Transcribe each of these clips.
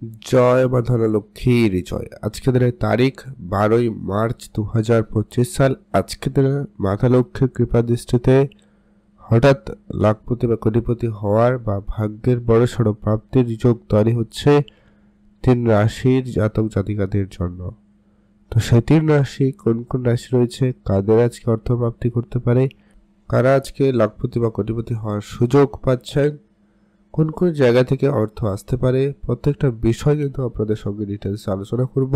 জয় মা ধনলক্ষ্মীর জয়। আজকে দিনের তারিখ 12ই মার্চ 2025 সাল। আজকে দিনে মাতা লক্ষ্মীর কৃপা দৃষ্টিতে হঠাৎ লাখপতি বা কোটিপতি হওয়ার বা ভাগ্যের বড়সড় প্রাপ্তির যোগ তৈরি হচ্ছে 3 রাশির জাতক জাতিকাদের জন্য। তো সেই 3 রাশি কোন কোন রাশি রয়েছে, কাদের আজকে অর্থ প্রাপ্তি করতে পারে, কারা আজকে লাখপতি বা কোটিপতি হওয়ার সুযোগ পাচ্ছেন, কোন কোন জায়গা থেকে অর্থ আসতে পারে, প্রত্যেকটা বিষয় কিন্তু আপনাদের সঙ্গে ডিটেলস আলোচনা করব।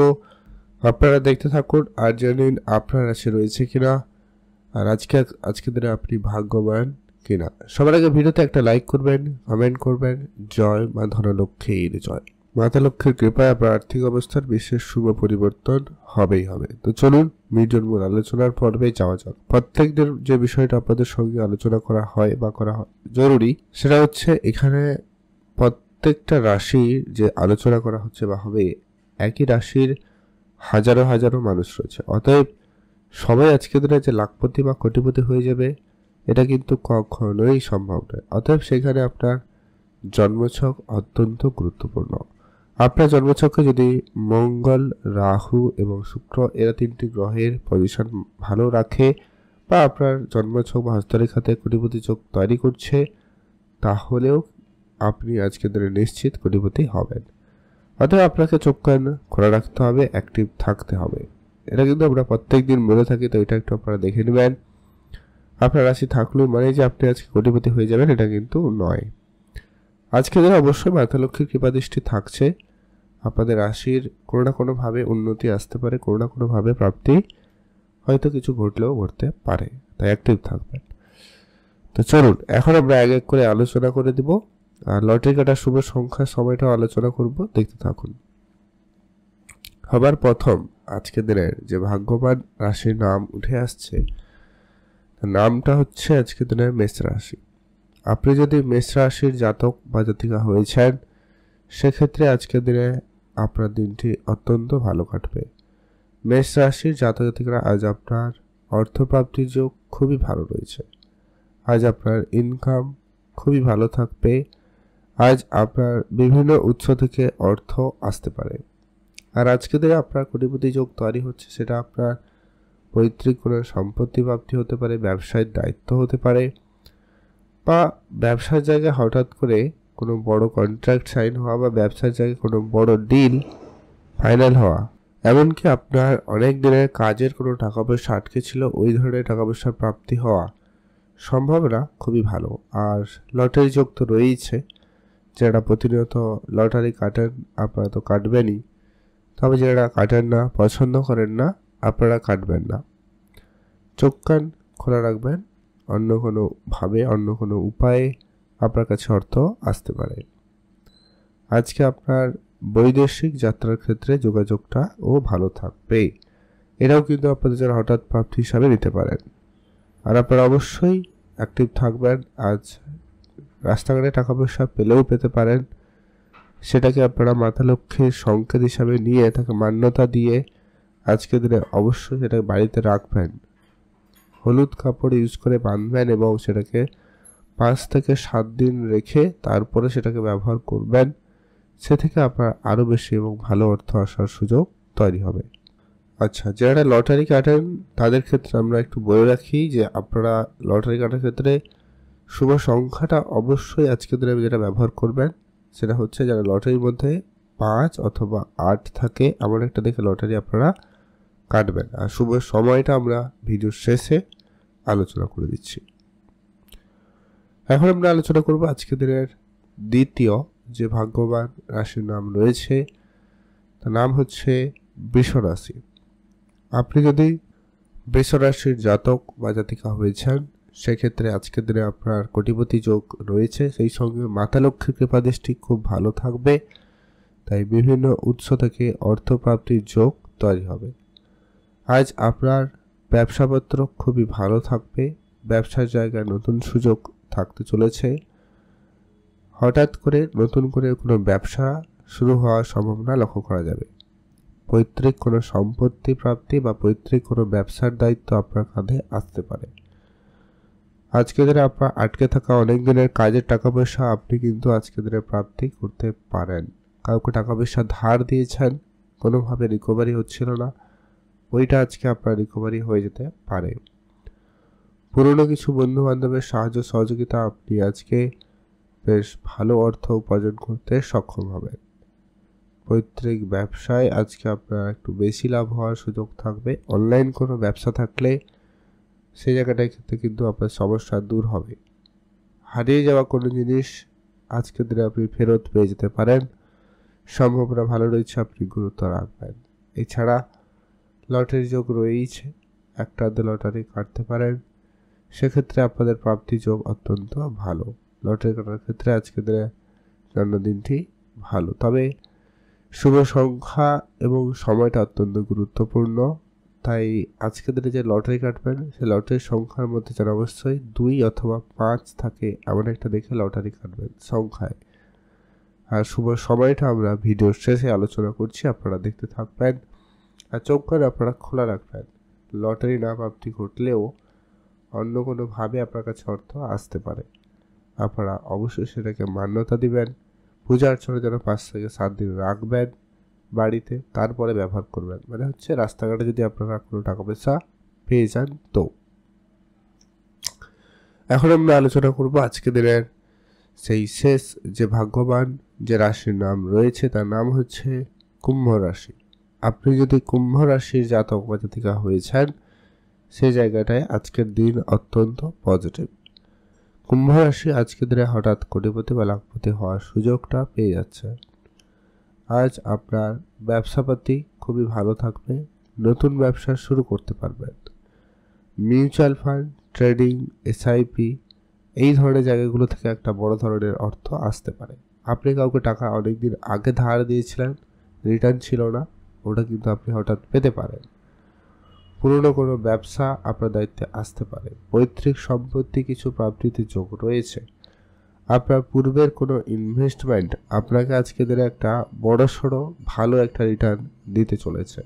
আপনারা দেখতে থাকুন আর জানেন আপনার রাশি রয়েছে কিনা, আর আজকে দিনে আপনি ভাগ্যবান কিনা। সবার আগে ভিডিওতে একটা লাইক করবেন, কমেন্ট করবেন। জয় মা ধনলক্ষ্মীর জয়। মাতা লক্ষ্মীর কৃপায় আপনার আর্থিক অবস্থার বিশেষ শুভ পরিবর্তন হবেই হবে। তো চলুন ভিডিওর মূল আলোচনার পর্বে যাওয়া যাক। প্রত্যেক দিন যে বিষয়টা আপনাদের সঙ্গে আলোচনা করা হয় বা করা জরুরি, সেটা হচ্ছে এখানে প্রত্যেকটা রাশি যে আলোচনা করা হচ্ছে বা হবে, একই রাশির হাজারো হাজারো মানুষ রয়েছে। অতএব সবাই আজকে দিনে যে লাখপতি বা কোটিপতি হয়ে যাবে এটা কিন্তু কখনোই সম্ভব নয়। অতএব সেখানে আপনার জন্মছক অত্যন্ত গুরুত্বপূর্ণ। আপনার জন্মছকে যদি মঙ্গল, রাহু এবং শুক্র এরা 3টি গ্রহের পজিশন ভালো রাখে বা আপনার জন্মছক বা হস্তরেখাতে কোটিপতি যোগ তৈরি করছে, তাহলেও আপনি আজকে দিনে নিশ্চিত কোটিপতি হবেন। অতএব আপনাকে চোখ কান খোলা রাখতে হবে, অ্যাক্টিভ থাকতে হবে। এটা কিন্তু আমরা প্রত্যেক দিন বলে থাকি, তো এটা একটু আপনারা দেখে নেবেন। আপনার রাশি থাকলেও মানে যে আপনি আজকে কোটিপতি হয়ে যাবেন এটা কিন্তু নয়। আজকে দিনে অবশ্যই মাতা লক্ষ্মীর কৃপাদৃষ্টি থাকছে। আপনাদের রাশির কোনো না কোনোভাবে উন্নতি আসতে পারে, কোনো না কোনোভাবে প্রাপ্তি হয়তো কিছু ঘটলেও ঘটতে পারে, তাই অ্যাক্টিভ থাকবেন। তো চলুন এখন আমরা এক এক করে আলোচনা করে দিব, আর লটারি কাটার শুভ সংখ্যা সময়টাও আলোচনা করব, দেখতে থাকুন। সবার প্রথম আজকে দিনের যে ভাগ্যবান রাশির নাম উঠে আসছে, নামটা হচ্ছে আজকে দিনের মেষ রাশি। আপনি যদি মেষ রাশির জাতক বা জাতিকা হয়েছেন, সেক্ষেত্রে আজকের দিনে আপনার দিনটি অত্যন্ত ভালো কাটবে। মেষ রাশির জাতক জাতিকারা আজ আপনার অর্থপ্রাপ্তির যোগ খুবই ভালো রয়েছে। আজ আপনার ইনকাম খুবই ভালো থাকবে। আজ আপনার বিভিন্ন উৎস থেকে অর্থ আসতে পারে। আর আজকে দিনে আপনার কোটিপতি যোগ তৈরি হচ্ছে, সেটা আপনার পৈতৃক কোনো সম্পত্তি প্রাপ্তি হতে পারে, ব্যবসায়ের দায়িত্ব হতে পারে, বা ব্যবসার জায়গায় হঠাৎ করে কোনো বড় কন্ট্রাক্ট সাইন হওয়া বা ব্যবসার জায়গায় কোনো বড় ডিল ফাইনাল হওয়া, এমনকি আপনার অনেক দিনের কাজের কোনো টাকা পয়সা আটকে ছিল ওই ধরনের টাকা পয়সার প্রাপ্তি হওয়া সম্ভাবনা খুবই ভালো। আর লটারি যোগ তো রয়েইছে, যারা প্রতিনিয়ত লটারি কাটেন আপনারা তো কাটবেনই, তবে যারা কাটেন না, পছন্দ করেন না, আপনারা কাটবেন না। চোখ কান খোলা রাখবেন, অন্য কোনোভাবে অন্য কোনো উপায়ে আপনার কাছে অর্থ আসতে পারে। আজকে আপনার বৈদেশিক যাত্রার ক্ষেত্রে যোগাযোগটা ভালো থাকবে। এটাও কিন্তু আপনাদের যারা হঠাৎ প্রাপ্তি হিসাবে নিতে পারেন। আর আপনারা অবশ্যই অ্যাক্টিভ থাকবেন। আজ রাস্তাঘাটে টাকা পয়সা পেলেও পেতে পারেন, সেটাকে আপনারা মাতা লক্ষ্মীর সংকেত হিসাবে নিয়ে তাকে মান্যতা দিয়ে আজকে দিনে অবশ্যই সেটাকে বাড়িতে রাখবেন। হলুদ কাপড় ইউজ করে বাঁধবেন এবং সেটাকে 5 থেকে 7 দিন রেখে তারপরে সেটাকে ব্যবহার করবেন। সে থেকে আপনার আরও বেশি এবং ভালো অর্থ আসার সুযোগ তৈরি হবে। আচ্ছা, যারা লটারি কাটেন তাদের ক্ষেত্রে আমরা একটু বলে রাখি যে আপনারা লটারি কাটার ক্ষেত্রে শুভ সংখ্যাটা অবশ্যই আজকে দিনে যেটা ব্যবহার করবেন সেটা হচ্ছে, যারা লটারির মধ্যে 5 অথবা 8 থাকে এমন একটা দেখে লটারি আপনারা কাটবেন। আর শুভ সময়টা আমরা ভিডিওর শেষে আলোচনা করে দিচ্ছি। এখন আমরা আলোচনা করব আজকে দিনের দ্বিতীয় যে ভাগ্যবান রাশির নাম রয়েছে, তার নাম হচ্ছে বৃষ রাশি। আপনি যদি বৃষ রাশির জাতক বা জাতিকা হয়েছেন, সেক্ষেত্রে আজকের দিনে আপনার কোটিপতি যোগ রয়েছে, সেই সঙ্গে মাতা লক্ষ্মীর কৃপাদৃষ্টি খুব ভালো থাকবে। তাই বিভিন্ন উৎস থেকে অর্থপ্রাপ্তির যোগ তৈরি হবে। আজ আপনার ব্যবসাপত্র খুবই ভালো থাকবে। ব্যবসার জায়গায় নতুন সুযোগ থাকতে চলেছে। হঠাৎ করে নতুন করে কোনো ব্যবসা শুরু হওয়ার সম্ভাবনা লক্ষ্য করা যাবে। পৈতৃক কোনো সম্পত্তি প্রাপ্তি বা পৈতৃক কোনো ব্যবসার দায়িত্ব আপনার কাঁধে আসতে পারে। আজকে দিনে আপনার আটকে থাকা অনেক দিনের কাজের টাকা পয়সা আপনি কিন্তু আজকে দিনে প্রাপ্তি করতে পারেন। কাউকে টাকা পয়সা ধার দিয়েছেন, কোনোভাবে রিকভারি হচ্ছিল না, ওইটা আজকে আপনার রিকভারি হয়ে যেতে পারে। পুরনো কিছু বন্ধু বান্ধবের সাহায্য সহযোগিতা আপনি আজকে বেশ ভালো অর্থ উপার্জন করতে সক্ষম হবেন। পৈতৃক ব্যবসায় আজকে আপনার একটু বেশি লাভ হওয়ার সুযোগ থাকবে। অনলাইন কোনো ব্যবসা থাকলে সেই জায়গাটায় ক্ষেত্রে কিন্তু আপনার সমস্যা দূর হবে। হারিয়ে যাওয়া কোনো জিনিস আজকের দিনে আপনি ফেরত পেয়ে যেতে পারেন, সম্ভাবনা ভালো রয়েছে, আপনি গুরুত্ব রাখবেন। এছাড়া লটারি যোগ রয়েছে, একটা লটারি কাটতে পারেন, সেক্ষেত্রে আপনাদের প্রাপ্তি যোগ অত্যন্ত ভালো। লটারি কাটার ক্ষেত্রে আজকের দিনে জন্মদিনটি ভালো, তবে শুভ সংখ্যা এবং সময়টা অত্যন্ত গুরুত্বপূর্ণ। তাই আজকের দিনে যে লটারি কাটবেন সেই লটারির সংখ্যার মধ্যে যেন অবশ্যই 2 অথবা 5 থাকে এমন একটা দেখে লটারি কাটবেন সংখ্যায়। আর শুভ সময়টা আমরা ভিডিওর শেষে আলোচনা করছি, আপনারা দেখতে থাকবেন। আর চোখ কান আপনারা খোলা রাখবেন। লটারি না প্রাপ্তি ঘটলেও অন্য কোনোভাবে আপনার কাছে অর্থ আসতে পারে, আপনারা অবশ্যই সেটাকে মান্যতা দিবেন। পূজা অর্চনা যেন 5 থেকে 7 দিন রাখবেন বাড়িতে, তারপরে ব্যবহার করবেন। মানে হচ্ছে রাস্তাঘাটে যদি আপনারা কোনো টাকা পয়সা পেয়ে যান তো। এখন আমরা আলোচনা করব আজকে দিনের সেই শেষ যে ভাগ্যবান যে রাশির নাম রয়েছে, তার নাম হচ্ছে কুম্ভ রাশি। আপনি যদি কুম্ভ রাশির জাতক বা জাতিকা হয়েছেন, সেই জায়গাটায় আজকের দিন অত্যন্ত পজিটিভ। কুম্ভ রাশি আজকের দিনে হঠাৎ কোটিপতি বা লাখপতি হওয়ার সুযোগটা পেয়ে যাচ্ছে। আজ আপনার ব্যবসাপাতি খুবই ভালো থাকবে, নতুন ব্যবসা শুরু করতে পারবেন। মিউচুয়াল ফান্ড, ট্রেডিং, এসআইপি এই ধরনের জায়গাগুলো থেকে একটা বড় ধরনের অর্থ আসতে পারে। আপনি কাউকে টাকা অনেকদিন আগে ধার দিয়েছিলেন, রিটার্ন ছিল না, ওটা কিন্তু আপনি হঠাৎ পেতে পারেন। পুরনো কোনো ব্যবসা আপনার দায়িত্বে আসতে পারে। পৈতৃক সম্পত্তি কিছু প্রাপ্তিতে যোগ রয়েছে। আপনার পূর্বের কোনো ইনভেস্টমেন্ট আপনাকে আজকে দিনে একটা বড়সড় ভালো একটা রিটার্ন দিতে চলেছে।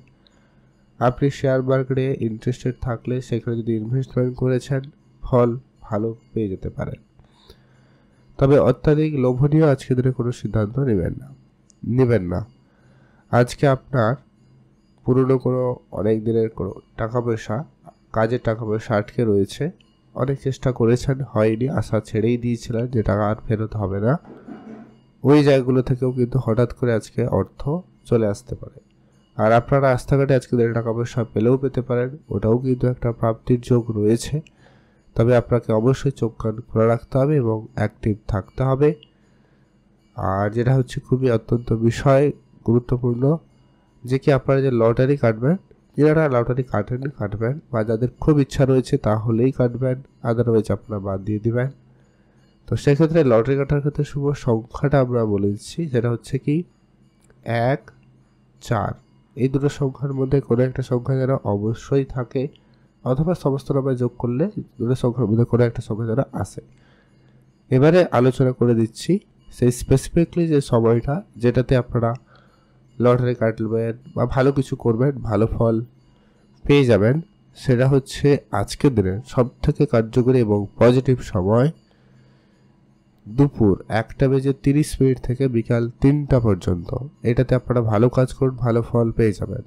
আপনি শেয়ার মার্কেটে ইন্টারেস্টেড থাকলে সেখানে যদি ইনভেস্টমেন্ট করেছেন, ফল ভালো পেয়ে যেতে পারেন। তবে অত্যাধিক লোভনীয় আজকে দিনে কোনো সিদ্ধান্ত নেবেন না। আজকে আপনার পুরনো কোনো অনেক দিনের কোনো টাকা পয়সা, কাজের টাকা পয়সা আটকে রয়েছে, অনেক চেষ্টা করেছেন হয়নি, আশা ছেড়েই দিয়েছিলেন যে টাকা আর ফেরত হবে না, ওই জায়গাগুলো থেকেও কিন্তু হঠাৎ করে আজকে অর্থ চলে আসতে পারে। আর আপনারা রাস্তাঘাটে আজকে দিনে টাকা পয়সা পেলেও পেতে পারেন, ওটাও কিন্তু একটা প্রাপ্তির যোগ রয়েছে। তবে আপনাকে অবশ্যই চোখ কান খোলা রাখতে হবে এবং অ্যাক্টিভ থাকতে হবে। আর যেটা হচ্ছে খুবই অত্যন্ত বিষয় গুরুত্বপূর্ণ, যে কি আপনারা যে লটারি কাটবেন, যারা লটারি কাটবেন বা যাদের খুব ইচ্ছা রয়েছে তাহলেই কাটবেন, আদারওয়াইজ আপনারা বাদ দিয়ে দিবেন। তো সেক্ষেত্রে লটারি কাটার ক্ষেত্রে শুভ সংখ্যাটা আমরা বলে দিচ্ছি, যেটা হচ্ছে কি 1, 4 এই দুটো সংখ্যার মধ্যে কোনো একটা সংখ্যা যেন অবশ্যই থাকে, অথবা সমস্ত নামে যোগ করলে দুটো সংখ্যার মধ্যে কোনো একটা সংখ্যা যেন আসে। এবারে আলোচনা করে দিচ্ছি সেই স্পেসিফিকলি যে সময়টা যেটাতে আপনারা লটারি কাটবেন বা ভালো কিছু করবেন, ভালো ফল পেয়ে যাবেন। সেটা হচ্ছে আজকের দিনের সবথেকে কার্যকরী এবং পজিটিভ সময় দুপুর 1:30 থেকে বিকাল 3টা পর্যন্ত। এটাতে আপনারা ভালো কাজ করুন, ভালো ফল পেয়ে যাবেন।